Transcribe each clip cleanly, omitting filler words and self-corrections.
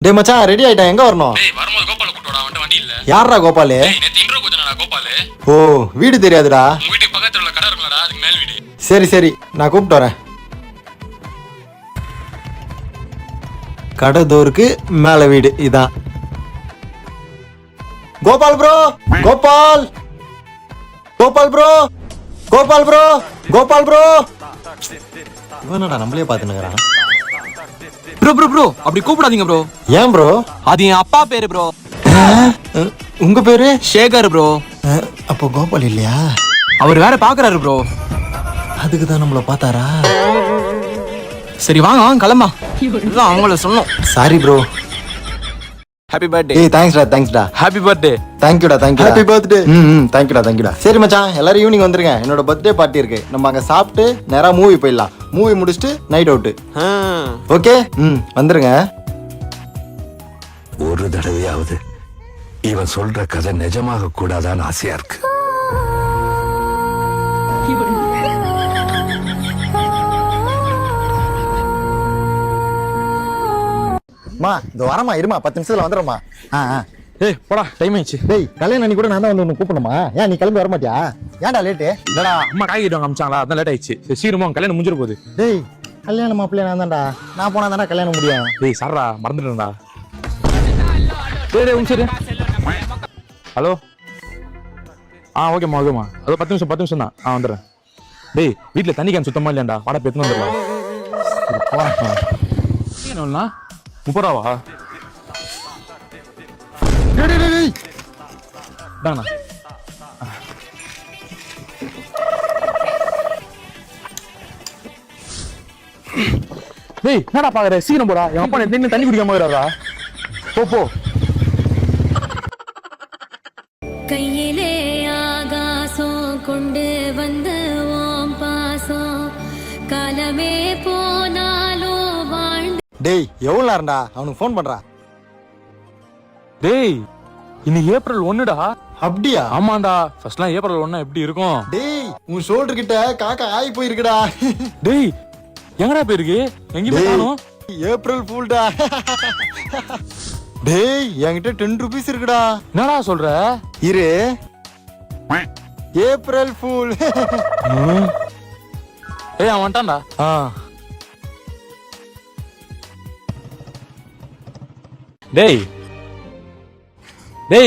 டேய் மச்சான் ரெடி ஆயிட்டா, எங்க வரணும்? டேய் வரும்போது கோபால கூட்டடா, அவன்ட்ட வண்டி இல்ல. யாரா கோபாலு? டேய் நேத்து இன்ட்ரோ கொடுத்தனடா கோபாலு. ஓ வீடு தெரியாதுடா. உங்க வீட்டுக்கு பக்கத்துல உள்ள கடை இருக்குலடா, அதுக்கு மேல் வீடு. சரி சரி நான் கூப்பிட்டு வரேன். கடை தோருக்கு மேல வீடு இதான். Gopal bro, Gopal Gopal bro, Gopal bro, Gopal bro. இவனடா நம்மளே பாத்துனுக்குறான். ப்ரோ ப்ரோ ப்ரோ அப்படி கூப்பிடாதீங்க ப்ரோ. ஏன் ப்ரோ? அது என் அப்பா பேரு ப்ரோ. உங்க பேரு? சேகர் ப்ரோ. அப்போ கோபால் இல்லையா? அவர் வேற பாக்குறாரு ப்ரோ. அதுக்கு தான் நம்மள பார்த்தாரா? சரி வாங்க வாங்க கிளம்பா. இதுதான் அவங்கள சொன்னோம். Sorry bro. Happy birthday. ஏய் தேங்க்ஸ்டா. Happy birthday. தேங்க்யூடா. Happy birthday. தேங்க்யூடா. சரி மச்சான் எல்லாரும் ஈவினிங் வந்துருங்க, என்னோட பர்த்டே பார்ட்டி இருக்கு. நம்ம அங்க சாப்பிட்டு நேரா மூவி போயிடலாம். மூவி முடிச்சுட்டு நைட் அவுட். ஓகே வந்துருங்க. ஒரு தடவையாவது இவன் சொல்ற கதை நிஜமாக கூடாதான்னு ஆசையா இருக்கு. மா இந்த வரமா இருமா, 10 நிமிஷத்துல வந்துடுறோமா. ஏய் போடா டைம் ஆயிடுச்சு. டேய் கல்யாணம் அன்னைக்கு கூட நான் தான் வந்து உன்னை கூப்பிடணுமா? ஏன் நீ கிளம்பி வர மாட்டியா? ஏன்டா லேட்டு? இல்லடா அம்மா காய்கறி வாங்க அமிச்சாங்களா, அதான் லேட் ஆயிடுச்சு. சரி சீக்கிரமா கல்யாணம் முடிஞ்சிட போகுது. டேய் கல்யாணம் மாப்பிள்ளைய நான் தான்டா, நான் போனா தானே கல்யாணம் முடியும். டேய் சாரா மறந்துட்டேன்டா. டேய் சரி. ஹலோ ஓகேம்மா. அதோ 10 நிமிஷம் தான். வந்துடுறேன். டேய் வீட்டுல தண்ணி கேன் சுத்தமா இல்லையாண்டா, வாடா பேத்துன்னு வந்துடலாம். போறேன். 30 ரூபாவா? தாங்கண்ணா. டேய் என்னடா பாக்குற, சீக்கிரம் போடா. என் அப்பா நின்னு தண்ணி குடிக்காம போயிடாதா. போ கையிலே ஆகாசம் கொண்டு வந்த ஓம் பாசம் காலமே போனாலும் வாழ்ந்து. டேய் எவ்வளவு நேரம்டா அவனுக்கு ஃபோன் பண்றா. டேய் இன்னைக்கு ஏப்ரல் 1டா. அப்படியா? ஆமாண்டா. ஃபர்ஸ்ட்லாம் ஏப்ரல் 1 எப்படி இருக்கும்? டேய் உன் ஷோல்டர் கிட்ட காக்கா ஆயி போயிருக்குடா. டேய் எங்கடா போயிருக்கு? எங்கேயுமே காணோம். ஏப்ரல் ஃபூல்டா. டேய் என்கிட்ட 10 ரூபீஸ் இருக்குடா. என்னடா சொல்ற? இரு. April fool. ஏய் அவன் வந்துட்டான்டா. டேய் நீ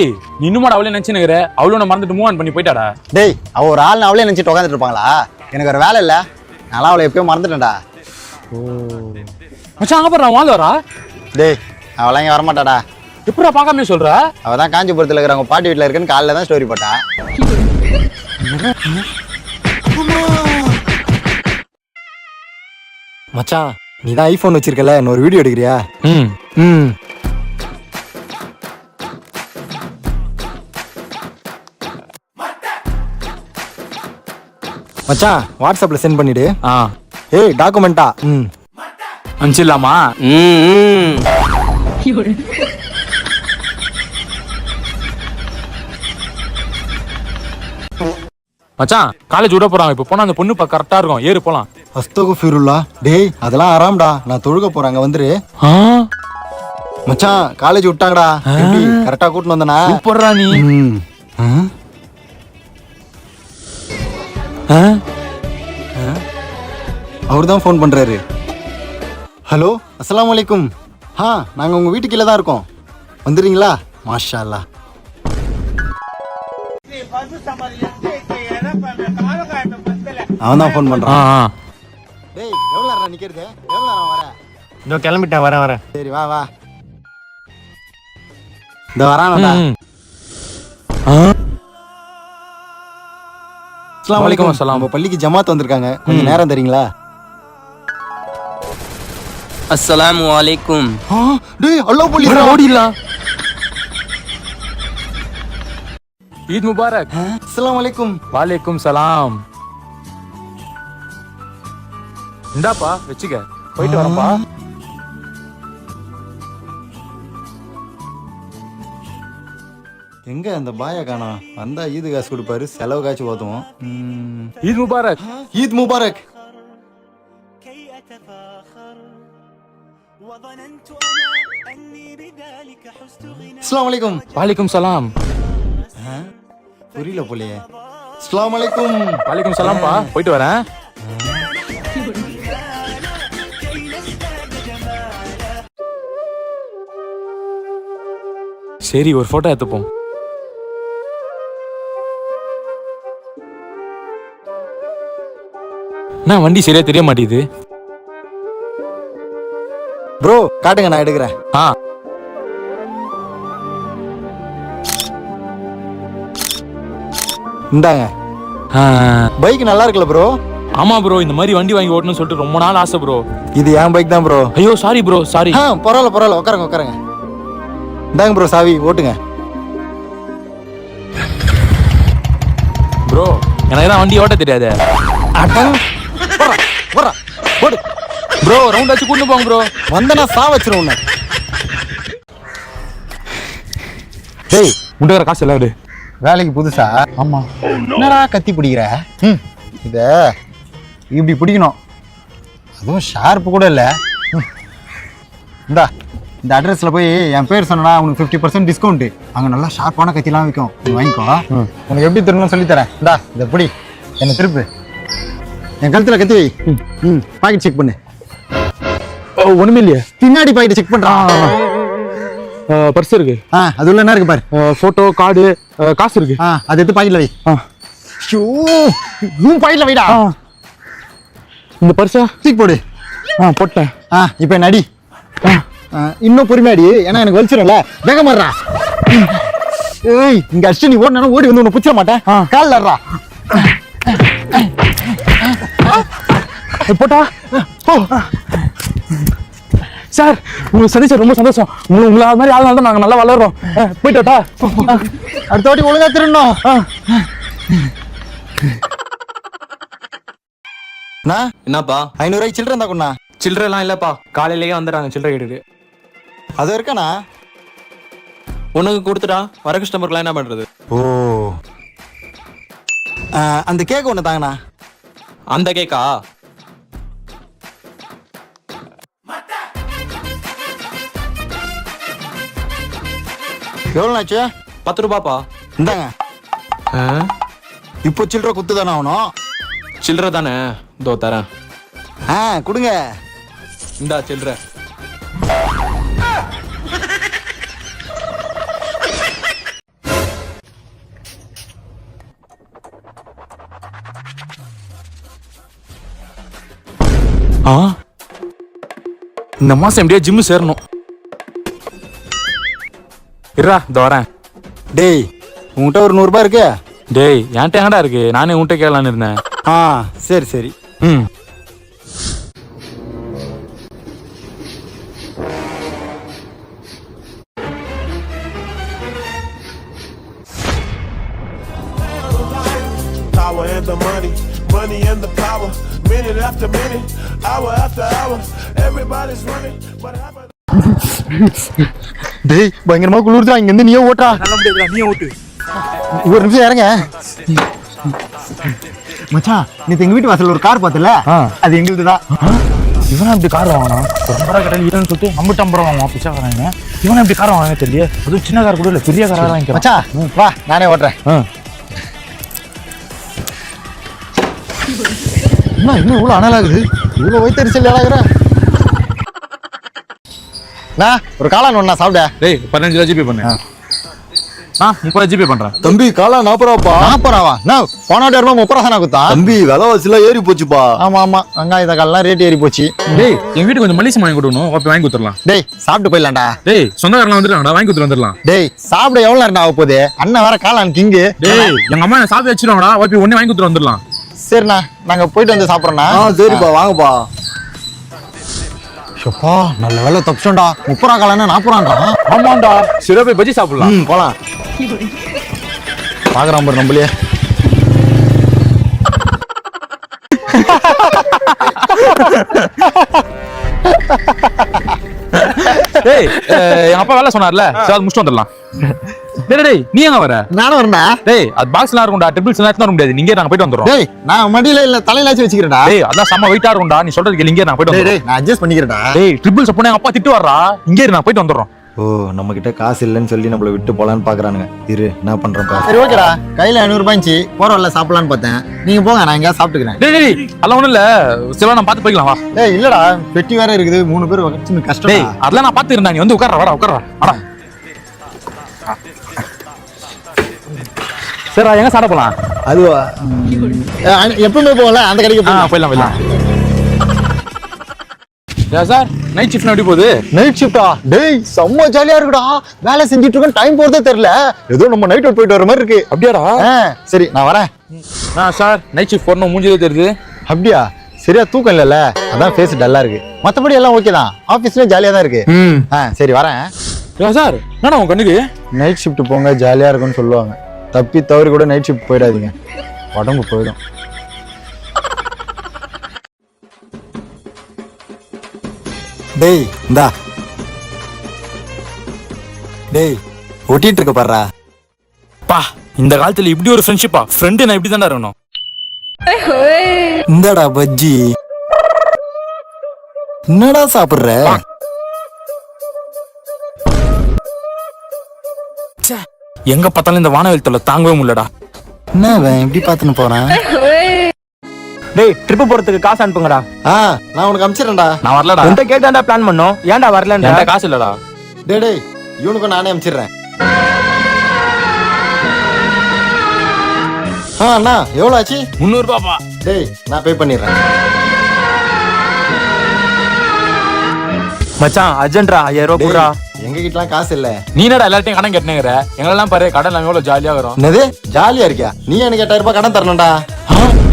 இன்னுமாடா அவளே நினைச்சுனுக்குற? அவளோட மறந்துட்டு மூவ் ஆன் பண்ணி போயிட்டாடா. டேய் அவ ஒரு ஆள் அவளே நினைச்சிட்டு உட்காந்துட்டு இருப்பாங்களா? எனக்கு ஒரு வேலை இல்ல, நான் அவளை எப்பயும் மறந்துட்டேன்டா. மச்சான் அங்க பாரு வாழ்ந்து வரா. டேய் அவளாம் இங்க வரமாட்டாடா. எப்படா பார்க்காம சொல்ற? அவ தான் காஞ்சிபுரத்துல இருக்கிறவங்க பாட்டி வீட்டுல இருக்குன்னு காலைல தான் ஸ்டோரி போட்டா. மச்சான் நீ தான் ஐபோன் வச்சிருக்கல, இன்னொரு வீடியோ எடுக்கிறியா? மச்சான் வாட்ஸ்அப்ல சென்ட் பண்ணிடு. ஏய் டாக்குமெண்டா அனுப்பிச்சிடலாமா? மச்சான் காலேஜ் விட போறாங்க, இப்ப போனா அந்த பொண்ணு கரெக்டா இருக்கும், ஏறு போலாம். அஸ்தகுஃபிருல்லா. டேய் அதெல்லாம் ஆறாம்டா, நான் தொழுக போறாங்க வந்துரு. மச்சான் காலேஜ் விட்டாங்கடா, கரெக்டா கூட்டிட்டு வந்தனா? சூப்பர்ரா நீ. அவர்தான் ஃபோன் பண்றாரு. ஹலோ அஸ்ஸலாமு அலைக்கும். நாங்க உங்க வீட்டு கீழே தான் இருக்கோம், வந்துடுறீங்களா? மாஷா அல்லாஹ். அவன் தான் ஃபோன் பண்றான். டேய் எவ்வளவு நேரம் நிக்கிறது? எவ்வளவு நேரம் வர? இதோ கிளம்பிட்டேன், வரேன். சரி வா. இந்த வரானடா. அஸ்ஸலாமு அலைக்கும். நம்ம பள்ளிக்கு ஜமாத் வந்திருக்காங்க, கொஞ்சம் நேரம் தரீங்களா? அஸ்ஸலாமு அலைக்கும். டேய் அல்லாஹ் போலீஸ் ஓடிடலாம். ஈத் முபாரக். அஸ்ஸலாமு அலைக்கும். வாலேக்கும் சலாம். இந்தாப்பா வெச்சுக்க, போயிட்டு வரப்பா. எங்க அந்த பாயா காணோம்? வந்தா ஈது காசு கொடுப்பாரு, செலவு காய்ச்சி ஓத்துவோம். ஈத் முபாரக். ஈத் முபாரக். وظننت أنا أني அஸ்ஸலாமு அலைக்கும். வாலிக்கும் சலாம். புரியல போலயே. அஸ்ஸலாமு அலைக்கும். வாலிக்கும் சலாம்பா, போயிட்டு வரேன். சரி, ஒரு போட்டோ எடுத்துப்போம். நான் வண்டி சரியா தெரிய மாட்டேங்குது. ப்ரோ காட்டுங்க, நான் எடுக்கிறேன். ஆ, இந்தாங்க. பைக் நல்லா இருக்குல்ல ப்ரோ? ஆமா ப்ரோ, இந்த மாதிரி வண்டி வாங்கி ஓட்டணும்னு சொல்லிட்டு ரொம்ப நாள் ஆசை ப்ரோ. இது என் பைக் தான் ப்ரோ. ஐயோ சாரி ப்ரோ, சாரி. பரவாயில்ல உட்காருங்க. இந்தாங்க ப்ரோ, சாவி ஓட்டுங்க. ப்ரோ எனக்கு தான் வண்டி ஓட்ட தெரியாது. ஓடு ப்ரோ, ரவுண்ட் அடிச்சு கூட்டு போங்க ப்ரோ. வந்தனா சா வச்சிரும் உன்னை. டேய், முட்டை வர காசு எல்லாம் வேலைக்கு புதுசா? ஆமா. என்னடா கத்தி பிடிக்கிற? இத இப்படி பிடிக்கணும், அதுவும் ஷார்ப்பு கூட இல்லை. இந்த அட்ரஸ்ல போய் என் பேர் சொன்னா உனக்கு 50% டிஸ்கவுண்ட். அங்க நல்லா ஷார்ப்பான கத்திலாம் விற்கும், நீ வாங்கிக்கோ. உனக்கு எப்படி திரும்பணும் சொல்லி தரேன். இதை பிடி, என்ன திருப்பு, என் கழுத்துல கத்தி வை. பாக்கெட் செக் பண்ணு. ஒண்ணுமே இல்லையா? பின்னாடி பாக்கெட் செக் பண்றான். பர்ஸ் இருக்கு. அது உள்ள என்ன இருக்கு பாரு. போட்டோ, கார்டு, காசு இருக்கு. அது எடுத்து பாக்கெட்ல வை. பாக்கெட்ல வைடா. இந்த பர்ஸா தூக்கி போடு. போட்டேன். இப்ப நடி. இன்னும் பொறுமையாடி, ஏன்னா எனக்கு வலிச்சிடும்ல. வேகம் மாறா. ஏய், இங்க அடிச்சு நீ ஓடினா ஓடி வந்து உன்னை பிடிச்சிட மாட்டேன். கால் நடுறா. போட்டா. சார், உங்க சந்திச்சா ரொம்ப சந்தோஷம். உங்களை அது மாதிரி ஆளுநாள் தான் நாங்க நல்லா வளர்றோம். போயிட்டா. அடுத்த வாட்டி ஒழுங்கா திருடணும். என்னப்பா? 500 ரூபாய்க்கு சில்லறை இருந்தா கொண்டா. சில்லறை எல்லாம் இல்லப்பா, காலையிலேயே வந்துடுறாங்க சில்லறை கேட்டுட்டு. அது இருக்காண்ணா? உனக்கு கொடுத்துட்டா வர கஸ்டமர்லாம் என்ன பண்றது? ஓ, அந்த கேக் ஒன்று தாங்கண்ணா. அந்த கேக்கா? எவ்வளோ ஆச்சு? 10 ரூபாப்பா. இந்தாங்க. இப்போ சில்லறை குத்து தானே ஆகணும். சில்லறை தானே, இதோ தரேன். கொடுங்க. இந்தா சில்லறை. இந்த மாசம் எப்படியா ஜிம்மு சேரணும். இருடா, இந்த வரேன். டேய், உங்ககிட்ட ஒரு 100 ரூபாய் இருக்கு? டேய், என்கிட்ட எங்கடா இருக்கு? நானே உன்கிட்ட கேட்கலான்னு இருந்தேன். சரி. Power and the money and the power. Minute after minute, hour after hour, everybody's running. What happened? டேய், பயங்கரமா குளிர்தா. இங்க இருந்து நீயே ஓட்டா. நீ ஓட்டு. ஒரு நிமிஷம் இறங்க. மச்சான், நீ எங்க வீட்டு வாசல்ல ஒரு கார் பார்த்தல, அது எங்களுது தான். இவனா இப்படி கார் வாங்கினா ரொம்ப கடையில் இல்லைன்னு சொல்லிட்டு 50 ரூபா வாங்குவான் பிச்சாக்காரங்க. இவனா இப்படி கார் வாங்க தெரியல. அதுவும் சின்ன கார் கூட இல்லை, பெரிய காராக வாங்கிக்கிறேன். மச்சான் வா, நானே ஓட்டுறேன். இன்னும் இவ்வளோ அனலாகுது, இவ்வளோ வயிற்றுச்சல் ஏழாகிற. ஒரு காளான் ஒண்ணா சாப்பிட. டேய், 15 ரூபா ஜிபே பண்ணு. 30 ஜிபே பண்றேன். தம்பி, காளான் 40 ரூபாப்பா. 40 ரூபாவா? நான் போன 30 ரூபா தானே குத்தா. தம்பி, விலைவாசிலாம் ஏறி போச்சுப்பா. ஆமா, வெங்காய தக்காளிலாம் ரேட் ஏறி போச்சு. டேய், எங்க வீட்டுக்கு கொஞ்சம் மல்லிசம் வாங்கி கொடுக்கணும், வாங்கி கொடுத்துடலாம். டேய், சாப்பிட்டு போயிடலாம்டா. டேய், சொந்தக்காரலாம் வந்துடலாம்டா, வாங்கி கொடுத்துட்டு வந்துடலாம். டேய், சாப்பிட எவ்வளவு நேரம் ஆக போகுது? அண்ணன் வேற காளான் கிங்கு. டேய், எங்க அம்மா சாப்பிட்டு வச்சிருவாங்கடா, ஒண்ணே வாங்கி கொடுத்துட்டு வந்துடலாம். சரிண்ணா, நாங்க போயிட்டு வந்து சாப்பிட்றோண்ணா. சரிப்பா, வாங்கப்பா. ஷப்பா, நல்ல வேலை தப்பிச்சோண்டா. 30 ரூபா காளான் 40 ரூபாண்டா. ஆமாண்டா, சில போய் பஜ்ஜி சாப்பிடலாம். போலாம். பாக்குறான் பாரு நம்மளே. டேய், எங்க அப்பா வேலை சொன்னார்ல, சரி அது முடிச்சுட்டு வந்துடலாம். டேய், நீ எங்க வர? நானும் வரேன்டா. டேய், அது பாக்ஸ்லாம் இருக்கும்டா, ட்ரிபிள்ஸ் எல்லாம் வர முடியாது. நீங்க நாங்க போயிட்டு வந்துறோம். டேய், நான் மடியில இல்ல தலையிலாச்சு வச்சுக்கிறேன்டா. டேய், அதான் செம்ம வெயிட்டா இருக்கும்டா, நீ சொல்றது கேளு, இங்க நான் போயிட்டு வந்துறோம். டேய், நான் அட்ஜஸ்ட் பண்ணிக்கிறேன்டா. டேய், ட்ரிபிள்ஸ் அப்போ எங்க அப்பா திட்டு வர்றா, இங்கே நான் போயிட்டு வந்துறோம். ஓ நம்ம கிட்ட காசு இல்லைன்னு சொல்லி நம்மள விட்டு போலான்னு பாக்குறானுங்க. இரு என்ன பண்றப்ப. சரி ஓகேடா, கையில 500 ரூபாய்ச்சி போற வரல சாப்பிடலான்னு பார்த்தேன். நீங்க போங்க, நான் எங்கேயா சாப்பிட்டுக்கிறேன். டேய் அதெல்லாம் ஒண்ணும் இல்ல, சில நான் பார்த்து போய்க்கலாம் வா. ஏய் இல்லடா, பெட்டி வேற இருக்குது, 3 பேர் வச்சு கஷ்டம். டேய் அதெல்லாம் நான் பார்த்து இருந்தா, நீ வந்து உட்கார்றா வாடா. சரி எங்க சாப்பிட போலாம்? அதுவா எப்பவுமே போகல அந்த கடைக்கு போயிடலாம். சார் நைட் ஷிஃப்ட் எப்படி போகுது? நைட் ஷிஃப்டா? டேய் செம்ம ஜாலியா இருக்குடா, வேலை செஞ்சுட்டு இருக்கோம், டைம் போறதே தெரியல. ஏதோ நம்ம நைட் அவுட் போயிட்டு வர மாதிரி இருக்கு. அப்படியாடா? சரி நான் வரேன். சார் நைட் ஷிஃப்ட் போறணும், மூஞ்சிலே தெரியுது. அப்படியா? சரியா தூக்கம் இல்லைல்ல, அதான் ஃபேஸ் டல்லா இருக்கு. மற்றபடி எல்லாம் ஓகே தான், ஆஃபீஸ்லயும் ஜாலியா தான் இருக்கு. சரி வரேன். சார் என்னடா உங்க கண்ணுக்கு? நைட் ஷிஃப்ட் போங்க ஜாலியா இருக்கும்னு சொல்லுவாங்க. தப்பி தவறி கூட நைட் ஷிஃப்ட் போயிடாதீங்க, உடம்பு போயிடும். டேய் இந்தா, டேய் ஒட்டிட்டு இருக்க பாருடா. பா இந்த காலத்துல இப்படி ஒரு ஃப்ரெண்ட்ஷிப்பா? ஃப்ரெண்டு நான் இப்படி தான்டா இருக்கணும். இந்தாடா பஜ்ஜி, என்னடா சாப்பிடுற? எங்க பார்த்தாலும் இந்த வானவில் தொல்லை தாங்கவே முடியலடா. என்ன இப்படி பாத்துன்னு போறேன்? டேய் ட்ரிப் போறதுக்கு காசு அனுப்புங்கடா. நான் உனக்கு அனுப்பிச்சிடறேன்டா. நான் வரலடா. உன்கிட்ட கேட்டாண்டா பிளான் பண்ணோம், ஏன்டா வரலன்ற? என்கிட்ட காசு இல்லடா. டேய் இவனுக்கும் நானே அனுப்பிச்சிடுறேன். அண்ணா எவ்வளவு ஆச்சு? 300 ரூபாப்பா. டேய் நான் பே பண்ணிடுறேன். மச்சான் அர்ஜென்ட்ரா 5000 ரூபாய் குடுறா. எங்க கிட்டலாம் காசு இல்ல. நீ என்னடா எல்லாத்தையும் கடன் கட்டினேங்கிற? எங்களெல்லாம் பாரு, கடன் நம்ம எவ்வளவு ஜாலியா வரும். என்னது ஜாலியா இருக்கியா? நீ எனக்கு 8000 ரூபாய் கடன் தரணும்டா.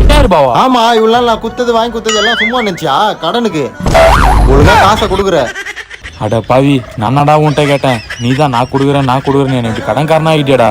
8000 ரூபாவா? ஆமா, இவ்வளவு நாள் நான் குத்தது வாங்கி குத்தது எல்லாம் சும்மா நினைச்சியா? கடனுக்கு ஒழுங்கா காசை கொடுக்குற. அட பாவி, நானடா உன்கிட்ட கேட்டேன், நீ தான் நான் கொடுக்குறேன்னு எனக்கு கடன்காரனா ஆகிட்டியாடா.